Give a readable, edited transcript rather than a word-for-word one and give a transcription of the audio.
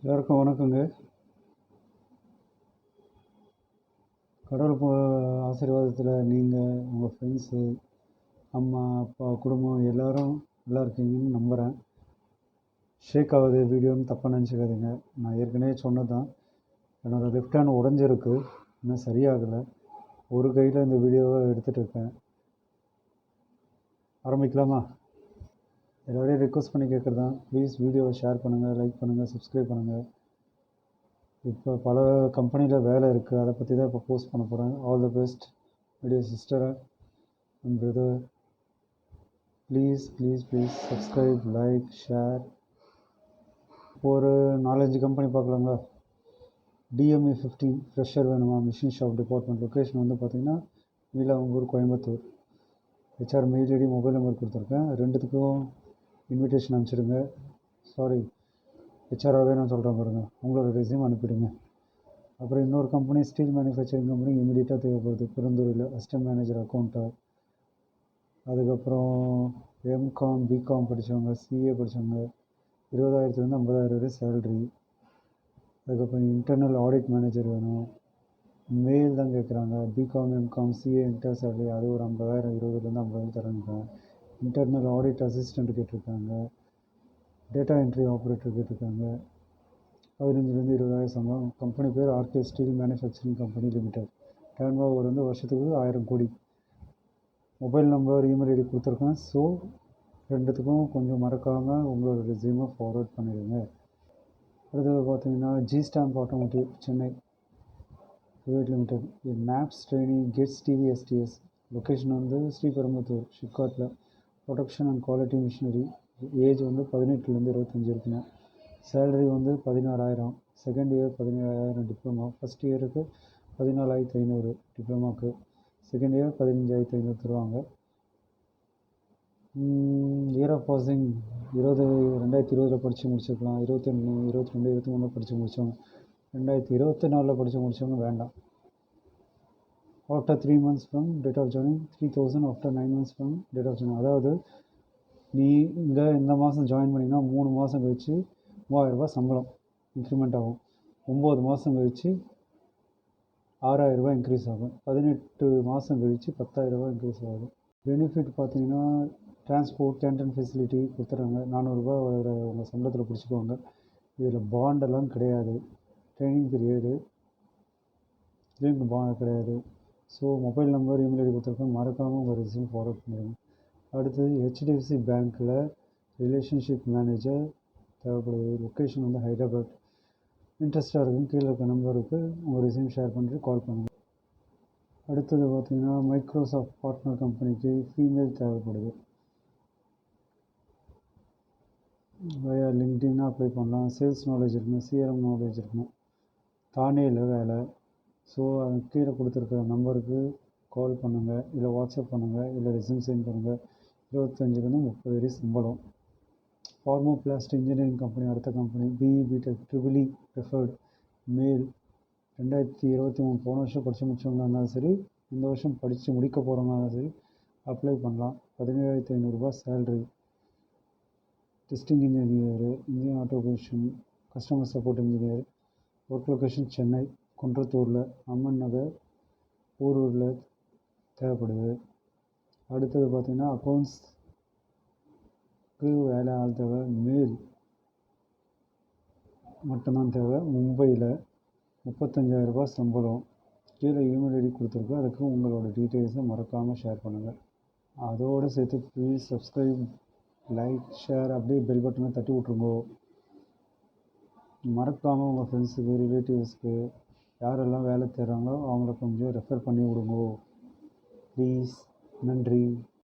எல்லாருக்கும் வணக்கங்க. கடவுள் ஆசீர்வாதத்தில் நீங்கள், உங்கள் ஃப்ரெண்ட்ஸு, அம்மா, அப்பா, குடும்பம் எல்லோரும் நல்லா இருக்கீங்கன்னு நம்புகிறேன். ஷேக் ஆகுது வீடியோன்னு தப்பாக நினச்சிக்காதீங்க. நான் ஏற்கனவே சொன்னது தான். என்னோடய லெஃப்ட் ஹேண்ட் உடஞ்சிருக்கு, இன்னும் சரியாகலை. ஒரு கையில் இந்த வீடியோவை எடுத்துகிட்டு இருக்கேன். ஆரம்பிக்கலாமா? எல்லோரையும் ரிக்வஸ்ட் பண்ணி கேட்குறது தான், ப்ளீஸ் வீடியோவை ஷேர் பண்ணுங்கள், லைக் பண்ணுங்கள், சப்ஸ்கிரைப் பண்ணுங்கள். இப்போ பல கம்பெனியில் வேலை இருக்குது, அதை பற்றி தான் இப்போ போஸ்ட் பண்ண போகிறேன். All the best video sister and brother. Please please please subscribe, like, share. ஒரு 4-5 கம்பெனி பார்க்கலாங்களா? DME 15 ஃப்ரெஷர் வேணுமா? Machine shop department. லொக்கேஷன் வந்து பார்த்திங்கன்னா Neelambur, Coimbatore. HR mail ID, mobile number கொடுத்துருக்கேன். ரெண்டுத்துக்கும் இன்விடேஷன் அனுப்பிச்சிடுங்க. சாரி, ஹெச்ஆராகவே நான் சொல்கிறேன் பாருங்கள், உங்களோட ரெஸ்யூம் அனுப்பிடுங்க. அப்புறம் இன்னொரு கம்பெனி, ஸ்டீல் மேனுஃபேக்சரிங் கம்பெனி இமீடியட்டாக தேவைப்படுது, பெருந்தூரில். Assistant manager, அக்கௌண்ட்டாக. அதுக்கப்புறம் எம்காம், பிகாம் படித்தவங்க, CA படித்தவங்க, 20,000 50,000 வரை சேலரி. அதுக்கப்புறம் இன்டர்னல் ஆடிட் மேனேஜர் வேணும், மெயில் தான் கேட்குறாங்க. BCom, MCom, CA inter salary, அது ஒரு 50,000, 20,000 50,000 தராங்க. இன்டர்னல் ஆடிட் அசிஸ்டண்ட் கேட்டிருக்காங்க. டேட்டா என்ட்ரி ஆப்ரேட்டர் கேட்டிருக்காங்க. 15,000 20,000 சம்பளம். கம்பெனி பேர் RK steel manufacturing company limited. Turnover வந்து வருஷத்துக்கு 1000 crore. Mobile number, email ID கொடுத்துருக்கேன். ஸோ ரெண்டுத்துக்கும் கொஞ்சம் மறக்காமல் உங்களோட ரெஸ்யூமை ஃபார்வர்ட் பண்ணிடுங்க. அடுத்தது பார்த்தீங்கன்னா G stamp automotive, Chennai private limited. Maps training, gets TV STS. Location வந்து ஸ்ரீபெரும்புத்தூர், ஷிப்காட்டில். Production and quality machinery. Age வந்து 18லேருந்து 25 இருக்கணும். சேலரி வந்து 16,000. Second year 17,000 diploma. ஃபஸ்ட் இயருக்கு 14,500 டிப்ளமாவுக்கு. செகண்ட் இயர் 15,500 தருவாங்க. இயர் ஆஃப் பாசிங் 2020 படித்து முடிச்சிருக்கலாம். 21, 22, 23 படித்து முடித்தவங்க. 2024 படித்து முடித்தவங்க வேண்டாம். After 3 months from date of joining 3,000. After 9 months from date of joining. அதாவது நீங்கள் இந்த மாதம் ஜாயின் பண்ணிங்கன்னா 3 மாதம் கழிச்சு 3,000 ரூபாய் சம்பளம் இன்க்ரிமெண்ட் ஆகும். 9 மாதம் கழித்து 6,000 ரூபாய் இன்க்ரீஸ் ஆகும். 18 மாதம் கழித்து 10,000 ரூபாய் இன்க்ரீஸ் ஆகும். பெனிஃபிட் பார்த்தீங்கன்னா டிரான்ஸ்போர்ட், கேன்டீன் ஃபெசிலிட்டி கொடுத்துட்றாங்க. 400 ரூபாய் உங்கள் சம்பளத்தில் பிடிச்சிக்குவாங்க. இதில் பாண்டெல்லாம் கிடையாது. ட்ரைனிங் பீரியடு இதுக்கு பாண்ட் கிடையாது. So mobile number, email ID கொடுத்துருக்கேன். மறக்காமல் உங்கள் ரெஸ்யூம் ஃபார்வர்ட் பண்ணிடுங்க. அடுத்தது HDFC பேங்க்கில் ரிலேஷன்ஷிப் மேனேஜர் தேவைப்படுது. லொக்கேஷன் வந்து ஹைதராபாத். இன்ட்ரெஸ்ட்டாக இருக்குன்னு கீழே இருக்க நம்பருக்கு உங்கள் ரெஸ்யூம் ஷேர் பண்ணிட்டு கால் பண்ணுங்கள். அடுத்தது பார்த்திங்கன்னா மைக்ரோசாஃப்ட் பார்ட்னர் கம்பெனிக்கு ஃபீமேல் தேவைப்படுது. வயா லிங்க்டின் அப்ளை பண்ணலாம். சேல்ஸ் நாலேஜ் இருக்கணும், CRM நாலேஜ் இருக்கணும். தானேயில் வேலை. ஸோ அது கீழே கொடுத்துருக்க நம்பருக்கு கால் பண்ணுங்கள், இல்லை வாட்ஸ்அப் பண்ணுங்கள், இல்லை ரெஸ்யூம் சென்ட் பண்ணுங்கள். 25லேருந்து 30 வரை சம்பளம். ஃபார்மோ பிளாஸ்ட் இன்ஜினியரிங் கம்பெனி அடுத்த company. BE BTech EEE preferred மேல். 2023 போன வருஷம் படித்து முடிச்சவங்களா இருந்தாலும் சரி, இந்த வருஷம் படித்து முடிக்க போகிறவங்களா இருந்தாலும் சரி அப்ளை பண்ணலாம். 17,500 ரூபாய் salary. Testing engineer, engine automation, customer support engineer. Work location Chennai, குன்றத்தூரில், அம்மன் நகர், ஊரூரில் தேவைப்படுது. அடுத்தது பார்த்திங்கன்னா அக்கௌண்ட்ஸ்க்கு வேலை ஆள் தேவை. மேல் மட்டும்தான் தேவை. மும்பையில் 35,000 ரூபாய் சம்பளம். கீழே இமெயில் ஐடி கொடுத்துருக்கு, அதுக்கு உங்களோட டீட்டெயில்ஸை மறக்காமல் ஷேர் பண்ணுங்கள். அதோடு சேர்த்து ப்ளீஸ் சப்ஸ்கிரைப், லைக், ஷேர், அப்படியே பெல் பட்டனை தட்டி விட்ருங்கோ. மறக்காமல் உங்கள் ஃப்ரெண்ட்ஸுக்கு, ரிலேட்டிவ்ஸ்க்கு யாரெல்லாம் வேலை தேடுறாங்களோ அவங்கள கொஞ்சம் ரெஃபர் பண்ணி விடுங்கோ ப்ளீஸ். நன்றி.